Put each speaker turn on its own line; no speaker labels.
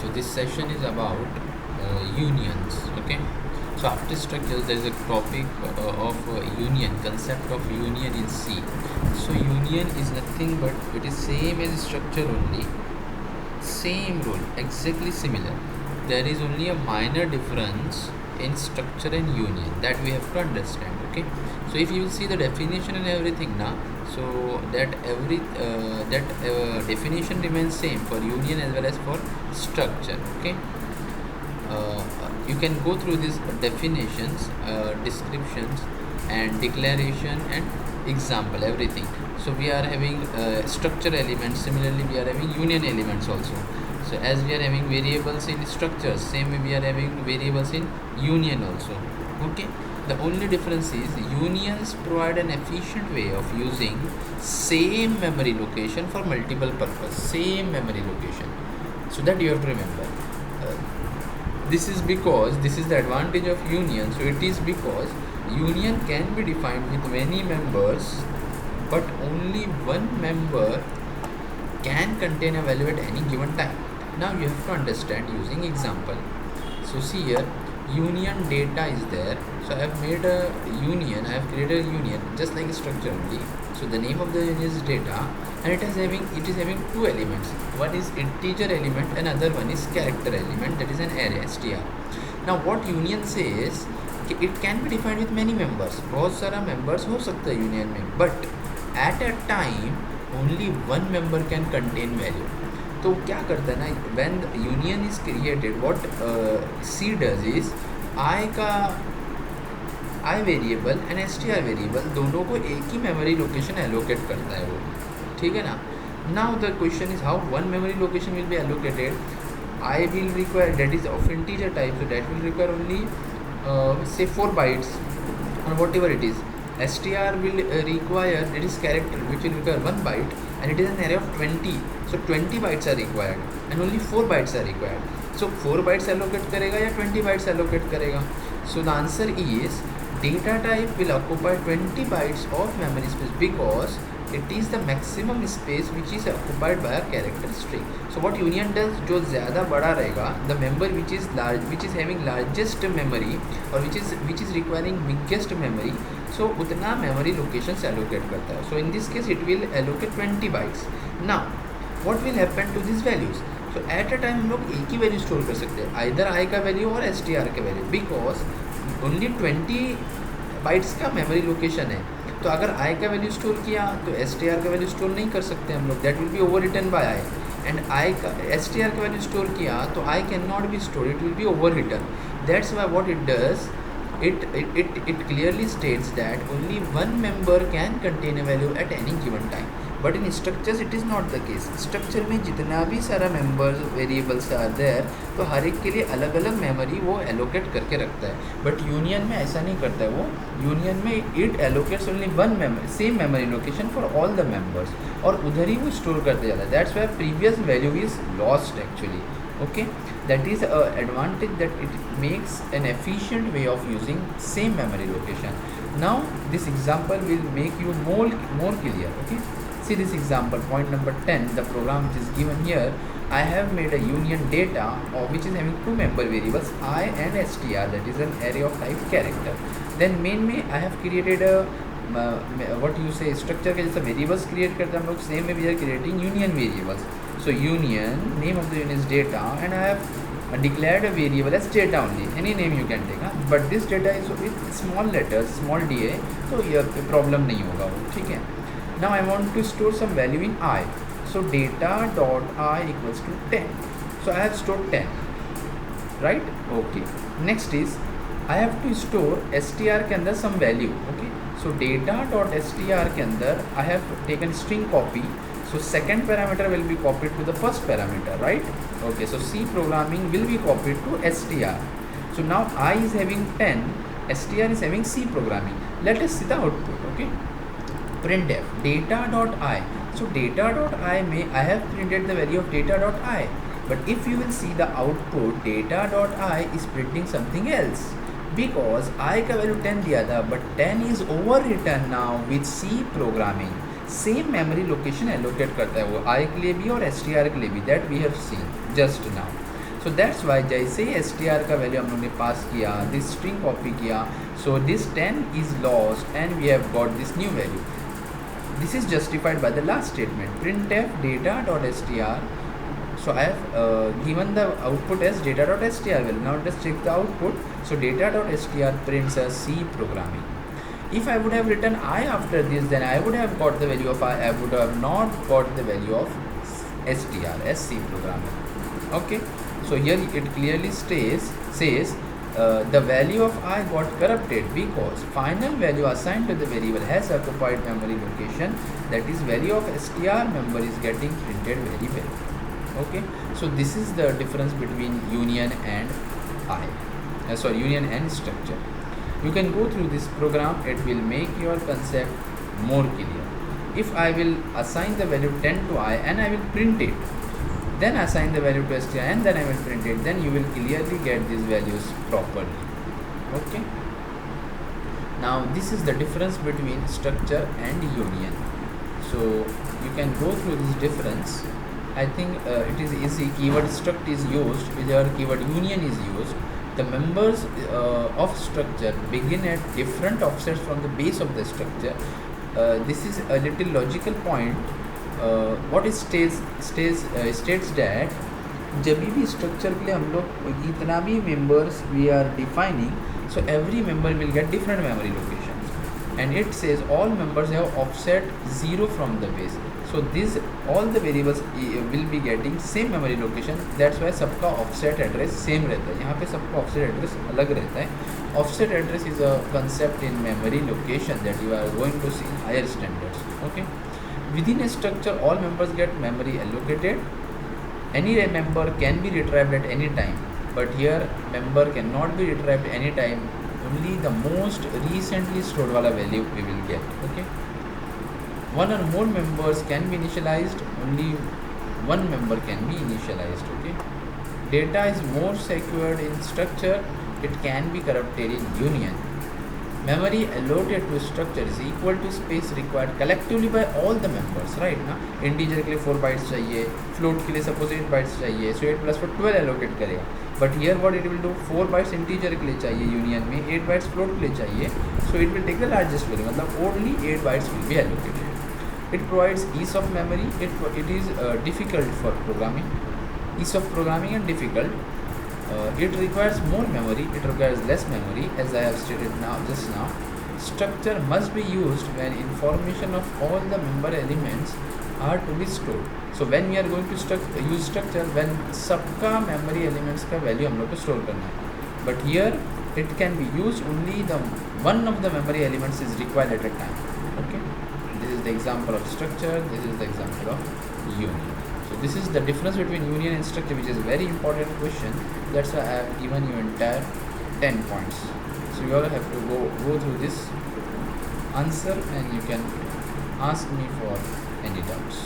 So this session is about unions. Okay. So after structures, there is a topic of union, concept of union in C. So union is nothing but it is same as structure only, same rule, exactly similar. There is only a minor difference in structure and union that we have to understand. Okay. So if you will see the definition and everything now, so that definition remains same for union as well as for structure. Okay. You can go through these definitions, descriptions, and declaration and example, everything. So we are having structure elements. Similarly, we are having union elements also. So as we are having variables in structures, same way we are having variables in union also. Okay. The only difference is unions provide an efficient way of using same memory location for multiple purpose. Same memory location. So that you have to remember. This is because this is the advantage of union. So it is because union can be defined with many members, but only one member can contain a value at any given time. Now you have to understand using example. So see here, union data is there. So I have made a union, I have created a union just like a structure only. So the name of the union is data, and it is having two elements. One is integer element and other one is character element, that is an array str. Now what union says, it can be defined with many members. बहुत सारा members हो सकता है union में, but at a time only one member can contain value. तो क्या करता है ना, when union is created, what C does is I variable and str variable दोनों को एक ही मेमोरी लोकेशन एलोकेट करता है वो, ठीक है ना. Now the question is how one memory location will be allocated. I will require, that is of integer type, so that will require only say 4 bytes or whatever it is. Str will require, that is character, which will require 1 byte, and it is an array of 20, so 20 bytes are required and only 4 bytes are required. So 4 bytes allocate करेगा या 20 bytes allocate करेगा. So the answer is data type will occupy 20 bytes of memory space because it is the maximum space which is occupied by a character string. So what union does, जो ज़्यादा बड़ा रहेगा, the member which is large, which is having largest memory or which is requiring biggest memory, so उतना memory locations allocate करता है. So in this case it will allocate 20 bytes. Now what will happen to these values? So at a time हम लोग एक ही value store कर सकते हैं, either i का वैल्यू और str का वैल्यू, बिकॉज ओनली 20 बाइट्स का मेमोरी लोकेशन है. तो अगर i का वैल्यू स्टोर किया तो str का वैल्यू स्टोर नहीं कर सकते हम लोग, that will be overwritten by i. And i का str का वैल्यू स्टोर किया तो i can not be store, it will be overwritten. That's why what it does, it clearly states that only one member can contain a value at any given time. But in structures it is not the case. Structure में जितना भी सारा members variables are there, तो हर एक के लिए अलग अलग memory वो allocate करके रखता है. But union में ऐसा नहीं करता है वो. Union में it allocates only one memory, same memory location for all the members, और उधर ही वो store करते जाता है. That's why previous value is lost actually. Okay, that is a advantage, that it makes an efficient way of using same memory location. Now this example will make you more clear. Okay, see this example, point number 10, the program which is given here. I have made a union data which is having two member variables I and str, that is an array of type character. Then main में I have created a what you say structure के जैसा variables create करते हैं हम लोग, same में we are creating union variables. So union, name of the union is data, and I have declared a variable as data only. Any name you can take, but this data is with small letters, small da, तो ये problem नहीं होगा वो, ठीक है. Now I want to store some value in I. So data dot I equals to 10. So I have stored 10, right? Okay. Next is I have to store str के अंदर some value. Okay. So data dot str के अंदर I have taken string copy. So second parameter will be copied to the first parameter, right? Okay, so C programming will be copied to str. So now I is having 10, str is having C programming. Let us see the output. Okay, printf data dot I. So data dot I may I have printed the value of data dot I, but if you will see the output, data dot I is printing something else because I का value 10 दिया था, but 10 is overwritten now with C programming. Same memory location allocate करता है वो i के लिए भी और str के लिए भी, that we have seen just now. So that's why जैसे ही str का वैल्यू हम लोग ने पास किया, दिस स्ट्रिंग कॉपी किया, so this 10 is lost and we have got this new value. This is justified by the last statement, printf data.str. So I have given the output as data.str value. Now let's check the output. So data.str prints as C programming. If I would have written I after this, then I would have got the value of I. I would have not got the value of str as C programming. Okay. So here it clearly says the value of I got corrupted because final value assigned to the variable has occupied memory location, that is value of str member is getting printed very well. Okay, so this is the difference between union and union and structure. You can go through this program, it will make your concept more clear. If I will assign the value 10 to I and I will print it, then assign the value to str and then I will print it, then you will clearly get these values properly. Okay, now this is the difference between structure and union. So you can go through this difference. I think it is easy. Keyword struct is used, where keyword union is used. The members of structure begin at different offsets from the base of the structure. This is a little logical point. What it states that जब भी structure के लिए हम लोग इतना भी members we are defining, so every member will get different memory locations and it says all members have offset 0 from the base. So this all the variables will be getting same memory location. That's why सबका offset address सेम रहता है. यहाँ पे सबका offset address अलग रहता है. Offset address is a concept in memory location that you are going to see in higher standards. Okay, within a structure all members get memory allocated. Any member can be retrieved at any time, but here member cannot be retrieved any time. Only the most recently stored wala value we will get. Okay, one or more members can be initialized. Only one member can be initialized. Okay, data is more secured in structure. It can be corrupted in union. Memory allotted to structure is equal to space required collectively by all the members, right ना. Integer के लिए 4 bytes चाहिए, float के लिए suppose 8 bytes चाहिए, सो 8 + 4 12 allocate करेगा. But here what it will do, 4 bytes integer के लिए चाहिए यूनियन में, 8 बाइट्स फ्लोट के लिए चाहिए, so it will take the largest value, मतलब only 8 bytes will be allocated. It provides ease of memory. It is difficult for programming. Ease of programming and difficult. It requires more memory, it requires less memory, as I have stated just now. Structure must be used when information of all the member elements are to be stored. So when we are going to use structure, when सबका memory elements का value हम लोग को store करना है. But here it can be used only the one of the memory elements is required at a time. Okay, this is the example of structure, this is the example of union. So this is the difference between union and structure, which is a very important question. That's why I have given you entire 10 points. So you all have to go through this answer and you can ask me for any doubts.